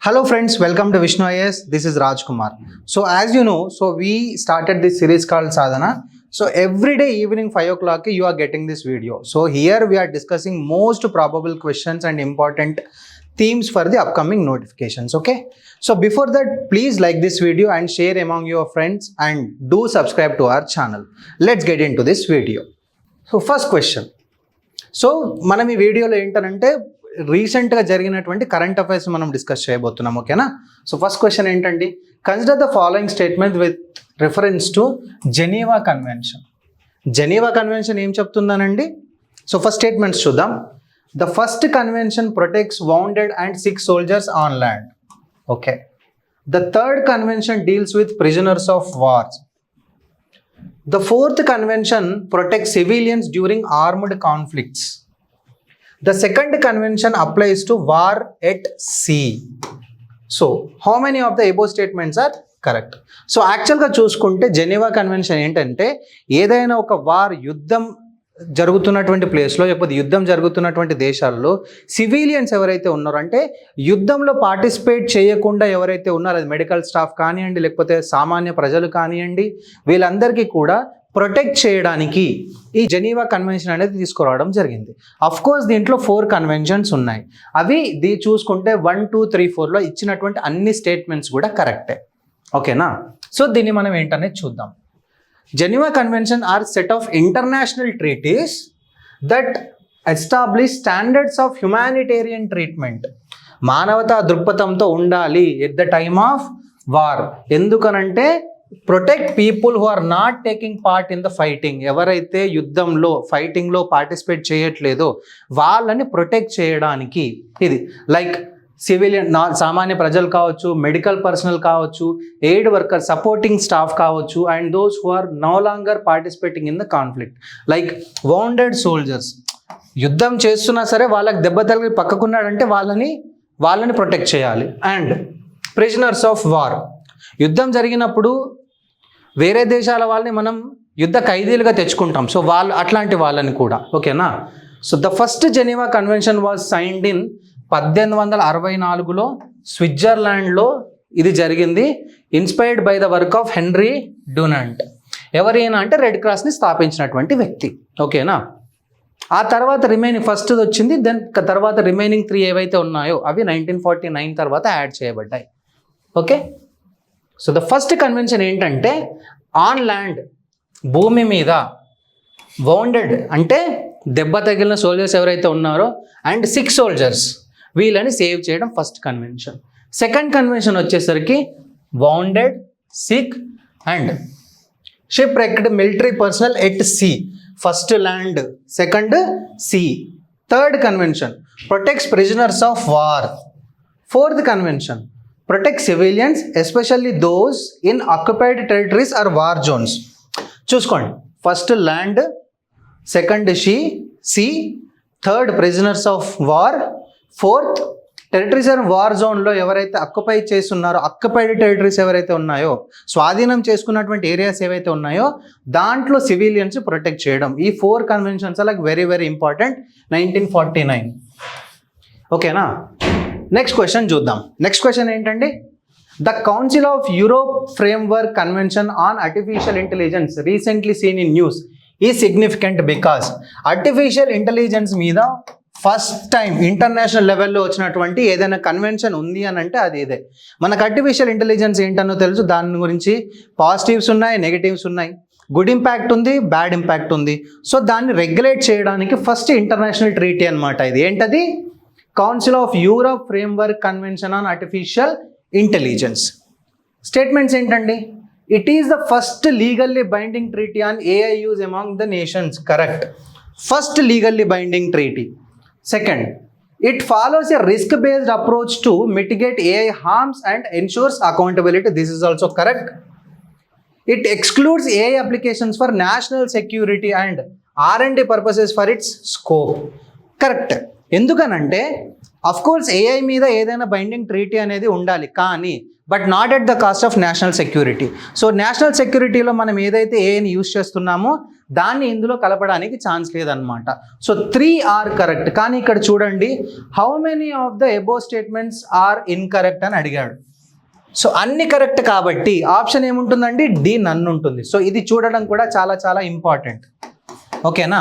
Hello friends, welcome to Vishnu IAS. This is Rajkumar. So as you know, we started this series called Sadhana. So every day evening 5 o'clock you are getting this video. So here we are discussing most probable questions and important themes for the upcoming notifications. Okay. So before that, please like this video and share among your friends and do subscribe to our channel. Let's get into this video. So first question. So మనం ఈ వీడియోలో ఏంటంటే రీసెంట్గా జరిగినటువంటి current affairs మనం discuss చేయబోతున్నాం. ఓకేనా? So first question ఏంటండి, consider the following statement with reference to Geneva convention. Geneva convention ఏం చెప్తుందనండి? సో ఫస్ట్ స్టేట్మెంట్స్ చూద్దాం. The first convention protects wounded and sick soldiers on land. Okay. The third convention deals with prisoners of wars. The fourth convention protects civilians during armed conflicts. The second convention applies to war at sea. So, how many of the above statements are correct? So, actually గా చూసుకుంటే Geneva convention ఏంటంటే ఏదైనా ఒక war యుద్ధం జరుగుతున్నటువంటి ప్లేస్లో లేకపోతే యుద్ధం జరుగుతున్నటువంటి దేశాల్లో సివిలియన్స్ ఎవరైతే ఉన్నారో అంటే యుద్ధంలో పార్టిసిపేట్ చేయకుండా ఎవరైతే ఉన్నారో అది మెడికల్ స్టాఫ్ కానివ్వండి లేకపోతే సామాన్య ప్రజలు కానివ్వండి వీళ్ళందరికీ కూడా ప్రొటెక్ట్ చేయడానికి ఈ జెనీవా కన్వెన్షన్ అనేది తీసుకురావడం జరిగింది. అఫ్ కోర్స్ దీంట్లో 4 కన్వెన్షన్స్ ఉన్నాయి. అవి చూసుకుంటే 1, 2, 3, 4లో ఇచ్చినటువంటి అన్ని స్టేట్మెంట్స్ కూడా కరెక్టే. ఓకేనా? సో దీన్ని మనం ఏంటనేది చూద్దాం. Geneva Convention are set of international treaties that establish standards of humanitarian treatment. మానవతా దృక్పథంతో ఉండాలి at the time of war. ఎందుకనంటే protect people who are not taking part in the fighting. ఎవరైతే యుద్ధంలో ఫైటింగ్లో పార్టిసిపేట్ చేయట్లేదో వాళ్ళని ప్రొటెక్ట్ చేయడానికి ఇది లైక్ సివిలియన్ సామాన్య ప్రజలు కావచ్చు, మెడికల్ పర్సనల్ కావచ్చు, ఎయిడ్ వర్కర్, సపోర్టింగ్ స్టాఫ్ కావచ్చు, and those who are no longer participating in the conflict like wounded soldiers. యుద్ధం చేస్తున్నా సరే వాళ్ళకి దెబ్బ తగిలి పక్కకున్నాడంటే వాళ్ళని ప్రొటెక్ట్ చేయాలి. అండ్ ప్రిజనర్స్ ఆఫ్ వార్, యుద్ధం జరిగినప్పుడు వేరే దేశాల వాళ్ళని మనం యుద్ధ ఖైదీలుగా తెచ్చుకుంటాం. సో అట్లాంటి వాళ్ళని కూడా. ఓకేనా? So the first Geneva convention was signed in 1864లో స్విట్జర్లాండ్లో ఇది జరిగింది. Inspired by the work of Henry Dunant. ఎవరైనా అంటే రెడ్ క్రాస్ని స్థాపించినటువంటి వ్యక్తి. ఓకేనా? ఆ తర్వాత ఫస్ట్ వచ్చింది. దెన్ తర్వాత రిమైనింగ్ 3 ఏవైతే ఉన్నాయో అవి 1949 తర్వాత యాడ్ చేయబడ్డాయి. Okay. So the first convention ఏంటంటే ఆన్ ల్యాండ్, భూమి మీద, వౌండెడ్ అంటే దెబ్బ తగిలిన సోల్జర్స్ ఎవరైతే ఉన్నారో అండ్ సిక్ సోల్జర్స్ వీళ్ళని సేవ్ చేయడం ఫస్ట్ కన్వెన్షన్. సెకండ్ కన్వెన్షన్ వచ్చేసరికి wounded, sick and shipwrecked military personnel at sea. First land, second sea. Third convention protects prisoners of war. Fourth convention protect civilians especially those in occupied territories or war zones. చూసుకోండి, first land, second sea, third prisoners of war, fourth territories and war జోన్లో ఎవరైతే occupy చేస్తున్నారో occupied territories ఎవరైతే ఉన్నాయో స్వాధీనం చేసుకున్నటువంటి areas ఏవైతే ఉన్నాయో దాంట్లో సివిలియన్స్ ప్రొటెక్ట్ చేయడం. ఈ 4 conventions like very very important. 1949. ఓకేనా? నెక్స్ట్ క్వశ్చన్ చూద్దాం. నెక్స్ట్ క్వశ్చన్ ఏంటండి, the council of Europe framework convention on artificial intelligence recently scene in news ఈ సిగ్నిఫికెంట్ బికాస్ ఆర్టిఫిషియల్ ఇంటెలిజెన్స్ మీద ఫస్ట్ టైం ఇంటర్నేషనల్ లెవెల్లో వచ్చినటువంటి ఏదైనా కన్వెన్షన్ ఉంది అని అంటే అది ఇదే. మనకు ఆర్టిఫిషియల్ ఇంటెలిజెన్స్ ఏంటనో తెలుసు, దాని గురించి పాజిటివ్స్ ఉన్నాయి, నెగిటివ్స్ ఉన్నాయి, గుడ్ ఇంపాక్ట్ ఉంది, బ్యాడ్ ఇంపాక్ట్ ఉంది. సో దాన్ని రెగ్యులేట్ చేయడానికి ఫస్ట్ ఇంటర్నేషనల్ ట్రీటీ అనమాట ఇది. ఏంటది? Council of Europe framework convention on artificial intelligence. Statements ఏంటండి? It is the first legally binding treaty on AI use among the nations. Correct. First legally binding treaty. Second, it follows a risk-based approach to mitigate AI harms and ensures accountability. This is also correct. It excludes AI applications for national security and R&D purposes for its scope. Correct. ఎందుకనంటే of course AI మీద ఏదైనా binding treaty అనేది ఉండాలి, కానీ but not at the cost of national security. So national సెక్యూరిటీలో మనం ఏదైతే ఏఐని యూజ్ చేస్తున్నామో దాన్ని ఇందులో కలపడానికి ఛాన్స్ లేదనమాట. So 3 are correct. కానీ ఇక్కడ చూడండి, how many of the above statements are incorrect అని అడిగాడు. సో అన్ని కరెక్ట్ కాబట్టి ఆప్షన్ ఏముంటుందండి, డి నన్ను ఉంటుంది. సో ఇది చూడడం కూడా చాలా చాలా ఇంపార్టెంట్. ఓకేనా,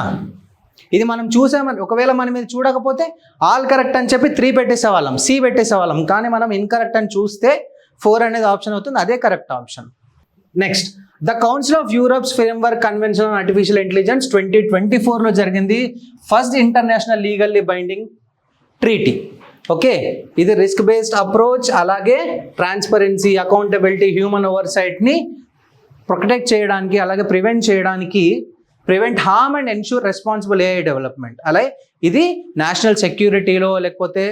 ఇది మనం చూసామని ఒకవేళ మనం ఇది చూడకపోతే ఆల్ కరెక్ట్ అని చెప్పి 3 పెట్టేసేవాళ్ళం, సి పెట్టేసేవాళ్ళం. కానీ మనం ఇన్కరెక్ట్ అని చూస్తే 4 అనేది ఆప్షన్ అవుతుంది, అదే correct option. Next, the council of Europe's framework convention on artificial intelligence 2024లో జరిగింది first international legally binding treaty. Okay, ఇది రిస్క్ బేస్డ్ అప్రోచ్, అలాగే ట్రాన్స్పరెన్సీ, అకౌంటబిలిటీ, హ్యూమన్ ఓవర్సైట్ని ప్రొటెక్ట్ చేయడానికి, అలాగే prevent harm and ensure responsible AI development. అలాగే ఇది national సెక్యూరిటీలో లేకపోతే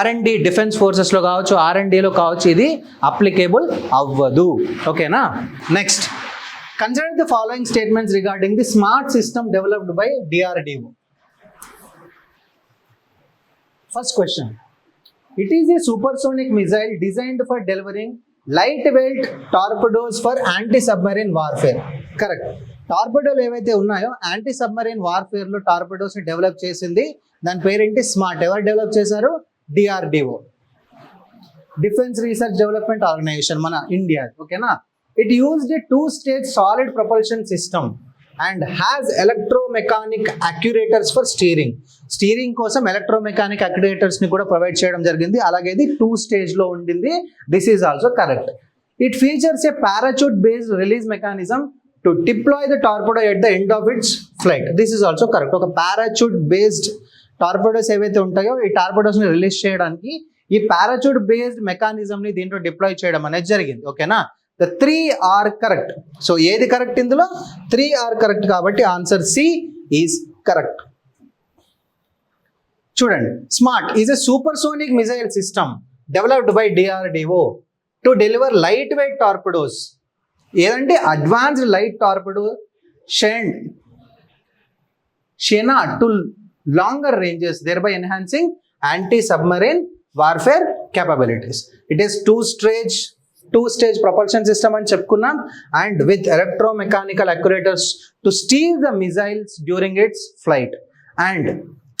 R&D డిఫెన్స్ ఫోర్సెస్లో కావచ్చు, R&Dలో కావచ్చు, ఇది అప్లికేబుల్ అవ్వదు. ఓకేనా. Next, consider the following statements regarding the SMART system developed by DRDO. First question, it is a supersonic missile designed for delivering light weight torpedos for anti submarine warfare. Correct. టార్పెడోలు ఏవైతే ఉన్నాయో anti submarine వార్ఫేర్లో టార్పెడోస్ని develop చేసింది, దాని పేరేంటి, SMART. ఎవరు develop చేశారు, DRDO, defence research development organisation, మన ఇండియా. ఓకేనా. It used a 2-stage solid propulsion system and has electromechanic actuators for steering కోసం ఎలక్ట్రోమెకానిక్ యాక్యురేటర్స్ని కూడా ప్రొవైడ్ చేయడం జరిగింది. అలాగే ఇది 2 స్టేజ్లో ఉండింది. This is also correct. It features A parachute based release mechanism to deploy the torpedo at the end of it's flight. This is also correct. ఒక parachute based torpedoes ఏవైతే ఉంటాయో ఈ టార్పెడోస్ని రిలీజ్ చేయడానికి ఈ పారాచూట్ బేస్డ్ మెకానిజంని దీంట్లో deploy చేయడం అనేది జరిగింది. ఓకేనా. The 3 are correct. సో ఏది కరెక్ట్ ఇందులో, 3 ఆర్ కరెక్ట్ కాబట్టి ఆన్సర్ సి ఈజ్ కరెక్ట్. చూడండి, SMART is a supersonic missile system developed by DRDO to deliver light weight torpedos. ఏదంటే advanced light torpedo Shyena to longer ranges, thereby enhancing anti-submarine warfare capabilities. It is two-stage propulsion system అని చెప్పుకున్నాం, and with electromechanical actuators to steer the missiles during its flight. And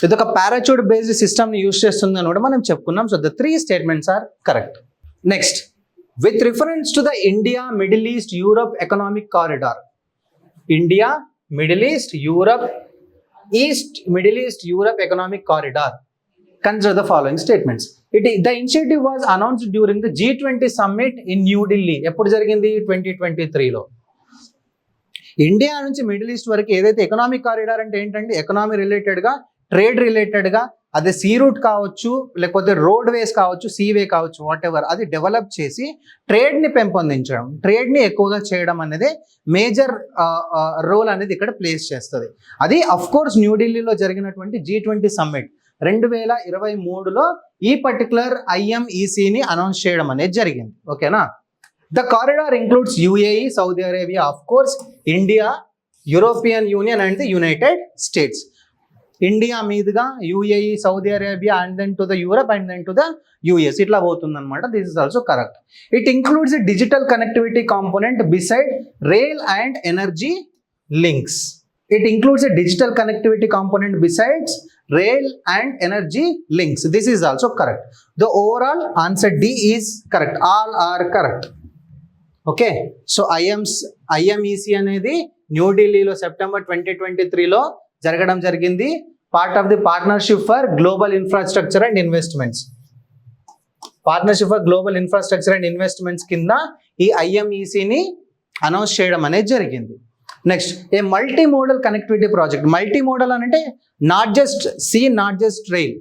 ఇది ఒక parachute based system ని use చేస్తుంది అని కూడా మనం చెప్పుకున్నాం. So the 3 statements are correct. Next, with reference to the India, Middle East, Europe economic corridor. India, Middle East, Europe economic corridor. Consider the following statements. The initiative was announced during the G20 summit in New Delhi. ఎప్పుడు జరిగింది, 2023లో. India నుంచి middle east వరకు ఏదైతే economic corridor అంటే ఏంటంటే economy రిలేటెడ్గా, trade రిలేటెడ్గా, అదే సీ రూట్ కావచ్చు, లేకపోతే రోడ్ వేస్ కావచ్చు, సీవే కావచ్చు, వాట్ ఎవర్, అది డెవలప్ చేసి ట్రేడ్ని పెంపొందించడం, ట్రేడ్ని ఎక్కువగా చేయడం అనేది మేజర్ రోల్ అనేది ఇక్కడ ప్లేస్ చేస్తుంది. అది అఫ్ కోర్స్ న్యూఢిల్లీలో జరిగినటువంటి G20 సమ్మిట్ 2023లో ఈ పర్టికులర్ IMECని అనౌన్స్ చేయడం అనేది జరిగింది. ఓకేనా. The corridor includes UAE, Saudi Arabia, of course India, European Union and the United States. India మీదుగా UAE, Saudi Arabia, and then to the Europe, and then to the US, ఇట్లా పోతుంది అనమాట. This is also correct. It includes a digital connectivity component beside rail and energy links. It includes a digital connectivity component besides rail and energy links. This is also correct. The overall answer D is correct. All are correct. Okay. So IMEC అనేది న్యూఢిల్లీలో September 2023లో జరగడం జరిగింది. Part of the partnership for global infrastructure and investments. Partnership for global infrastructure and investments కింద ఈ IMECని announce చేయడం అనేది జరిగింది. Next, a multi modal connectivity project. Multi modal అని అంటే not just rail,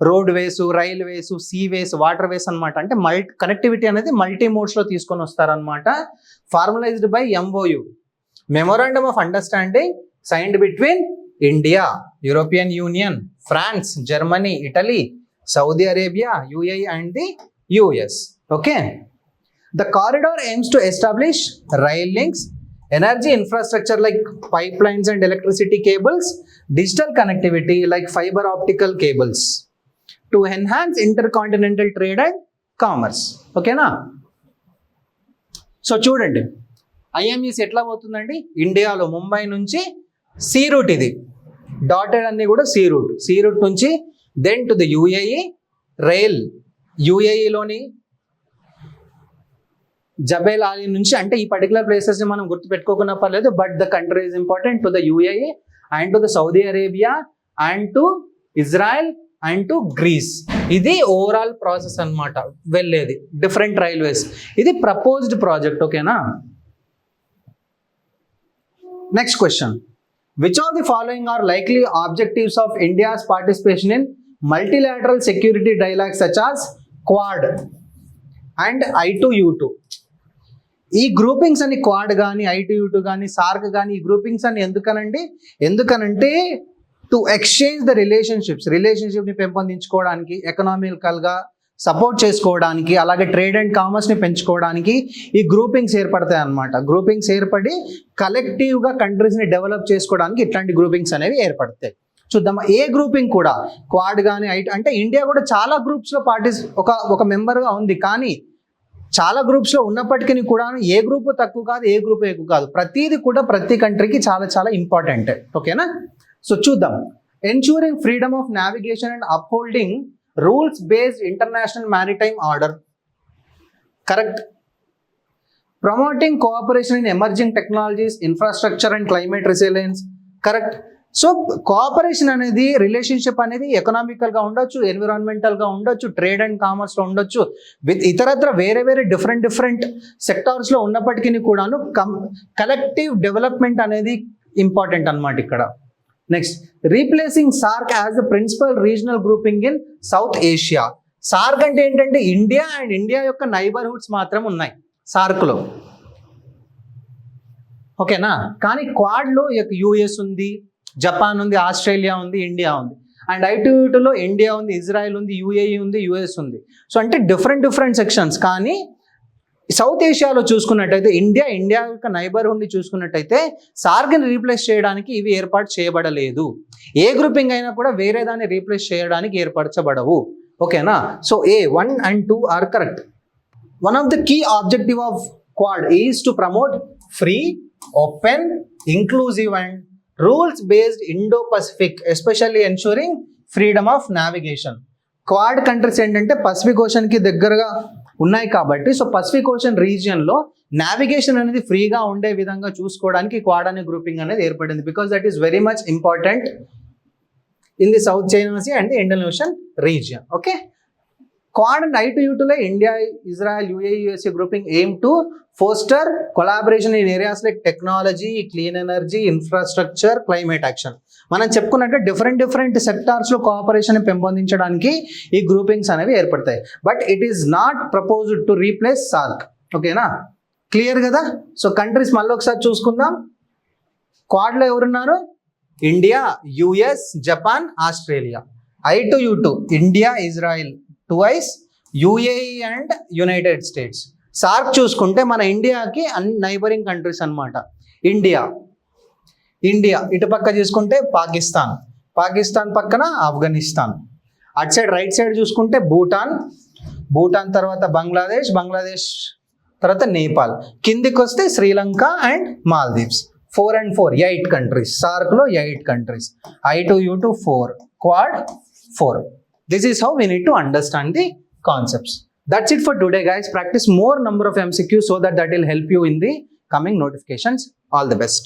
roadways, railways, seaways, waterways అనమాట. అంటే కనెక్టివిటీ అనేది మల్టీ మోడ్స్లో తీసుకొని వస్తారనమాట. Formalised by MOU, memorandum of understanding signed between India, European Union, France, Germany, Italy, Saudi Arabia, UAE and the US. Okay. The corridor AIIMS to establish rail links, energy infrastructure like pipelines and electricity cables, digital connectivity like fiber optical cables, to enhance intercontinental trade and commerce. ఓకేనా? So చూడండి, ఐఎంఈసి ఎట్లా పోతుందండి, ఇండియాలో ముంబై నుంచి sea route, ఇది dotted అన్ని కూడా sea route నుంచి then to the UAE rail, యుఏఈలోని జబేల్ అలీ నుంచి, అంటే ఈ పర్టికులర్ ప్లేసెస్ని మనం గుర్తుపెట్టుకోకుండా పర్లేదు, but the country is important, to the UAE and to the Saudi Arabia and to Israel and to Greece. ఇది ఓవరాల్ ప్రాసెస్ అన్నమాట వెళ్ళేది, డిఫరెంట్ రైల్వేస్. ఇది ప్రపోజ్డ్ ప్రాజెక్ట్. ఓకేనా? Next question, which of the following are likely objectives of India's participation in multilateral security dialogue such as quad and I2U2? ఈ groupings అని quad కానీ I2U2 కానీ SAARC కానీ ఈ గ్రూపింగ్స్ అని ఎందుకనంటే టు ఎక్స్చేంజ్ ద రిలేషన్షిప్ని పెంపొందించుకోవడానికి, ఎకనామికల్గా సపోర్ట్ చేసుకోవడానికి, అలాగే ట్రేడ్ అండ్ కామర్స్ని పెంచుకోవడానికి ఈ గ్రూపింగ్స్ ఏర్పడతాయి అన్నమాట. గ్రూపింగ్స్ ఏర్పడి కలెక్టివ్గా కంట్రీస్ని డెవలప్ చేసుకోవడానికి ఇట్లాంటి గ్రూపింగ్స్ అనేవి ఏర్పడతాయి. చూద్దామా, ఏ గ్రూపింగ్ కూడా క్వాడ్ కానీ అంటే ఇండియా కూడా చాలా గ్రూప్స్లో ఒక మెంబర్గా ఉంది, కానీ చాలా గ్రూప్స్లో ఉన్నప్పటికీ కూడా ఏ గ్రూప్ తక్కువ కాదు, ఏ గ్రూప్ ఎక్కువ కాదు, ప్రతిదీ కూడా ప్రతి కంట్రీకి చాలా చాలా ఇంపార్టెంట్. ఓకేనా? సో చూద్దాం, ensuring freedom of navigation and upholding rules based international maritime order. Correct. Promoting cooperation in emerging technologies, infrastructure and climate resilience. Correct. So cooperation అనేది, రిలేషన్షిప్ అనేది ఎకనామికల్గా ఉండొచ్చు, ఎన్విరాన్మెంటల్గా ఉండొచ్చు, ట్రేడ్ అండ్ కామర్స్లో ఉండొచ్చు, విత్ ఇతరత్ర వేరే డిఫరెంట్ సెక్టార్స్లో ఉన్నప్పటికీ కూడాను కలెక్టివ్ డెవలప్మెంట్ అనేది ఇంపార్టెంట్ అన్నమాట ఇక్కడ. Next, replacing SAARC as the principal regional grouping in South Asia. SAARC అంటే ఏంటంటే ఇండియా యొక్క నైబర్హుడ్స్ మాత్రం ఉన్నాయి సార్క్లో. ఓకేనా? కానీ క్వాడ్లో యుఎస్ ఉంది, జపాన్ ఉంది, ఆస్ట్రేలియా ఉంది, ఇండియా ఉంది. అండ్ I2U2లో ఇండియా ఉంది, ఇజ్రాయెల్ ఉంది, యుఏఈ ఉంది, యుఎస్ ఉంది. సో అంటే డిఫరెంట్ సెక్షన్స్. కానీ సౌత్ ఏషియాలో చూసుకున్నట్టయితే ఇండియా యొక్క నైబర్హుడ్ని చూసుకున్నట్టయితే సార్క్ని రీప్లేస్ చేయడానికి ఇవి ఏర్పాటు చేయబడలేదు. ఏ గ్రూపింగ్ అయినా కూడా వేరే దాన్ని రీప్లేస్ చేయడానికి ఏర్పరచబడవు. ఓకేనా? So A 1 and 2 are correct. One of the key objective of Quad is to promote free, open, inclusive and rules based Indo Pacific, especially ensuring freedom of navigation. Quad countries ఏంటంటే Pacific ఓషన్కి దగ్గరగా ఉన్నాయి కాబట్టి, so Pacific ocean రీజియన్లో navigation అనేది ఫ్రీగా ఉండే విధంగా చూసుకోవడానికి క్వాడ్ అనే గ్రూపింగ్ అనేది ఏర్పడింది. Because that is very much important in the South China Sea and the Indian Ocean region. Okay, Quad and I2U2లో India, Israel, UAE, USA grouping aim to foster collaboration in areas like technology, clean energy, infrastructure, climate action. మనం చెప్పుకున్నట్టు different సెక్టార్స్లో cooperation పెంపొందించడానికి ఈ groupings అనేవి ఏర్పడతాయి. But it is not proposed to replace SAARC. ఓకేనా? Clear కదా? So countries మళ్ళీ ఒకసారి చూసుకుందాం. క్వాడ్లో ఎవరున్నారు? India, US, Japan, Australia. I2U2 India, Israel, twice, UAE and United states. SAARC చూసుకుంటే మన ఇండియాకి నైబరింగ్ కంట్రీస్ అన్నమాట. ఇండియా ఇటు పక్క చూసుకుంటే పాకిస్తాన్ పక్కన ఆఫ్ఘనిస్తాన్. అటు సైడ్ రైట్ సైడ్ చూసుకుంటే భూటాన్ తర్వాత బంగ్లాదేశ్ తర్వాత నేపాల్. కిందికి వస్తే Sri Lanka and Maldives. 4 and 4 8 countries. సార్క్లో 8 countries. I2U2 4, Quad 4. This is how we need to understand the concepts. That's it for today, guys. Practice more number of MCQs so that will help you in the coming notifications. All the best.